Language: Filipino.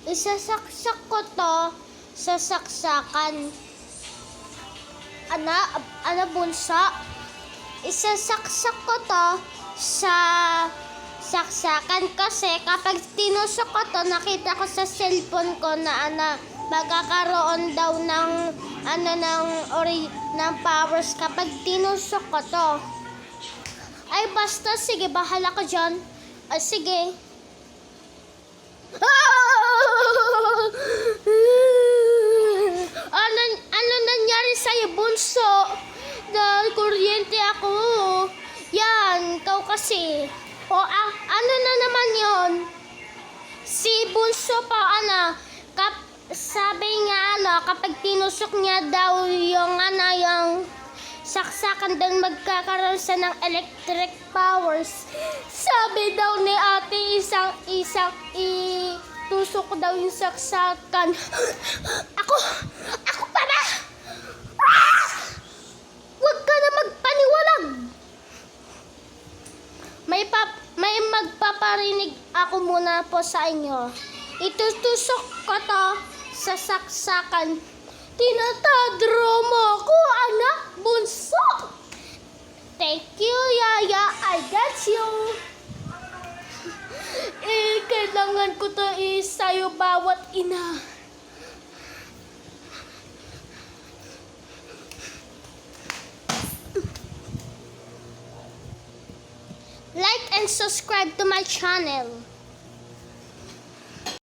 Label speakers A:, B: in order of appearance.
A: Isasaksak ko to sa saksakan. Ana bunso. Isasaksak ko to sa saksakan kasi kapag tinusok ko to, nakita ko sa cellphone ko na magkakaroon daw ng ng powers kapag tinusok ko to. Ay basta, sige, bahala ka dyan. Ay sige. Ano nangyari sa'yo, bunso? Dahil kuryente ako. Yan, ikaw kasi. O, ano na naman yon? Si bunso pa, sabi nga, kapag tinusok niya daw yung saksakan daw magkakaroon siya ng electric powers. Sabi daw ni ate, isang itusok daw yung saksakan. Ako pa ba? Huwag ka na magpaniwalag. May magpaparinig ako muna po sa inyo. Itutusok ko to sa saksakan. Tinatadro mo ko, anak bunso. Thank you, Yaya. I got you. Kailangan ko to sa'yo bawat ina. Like and subscribe to my channel.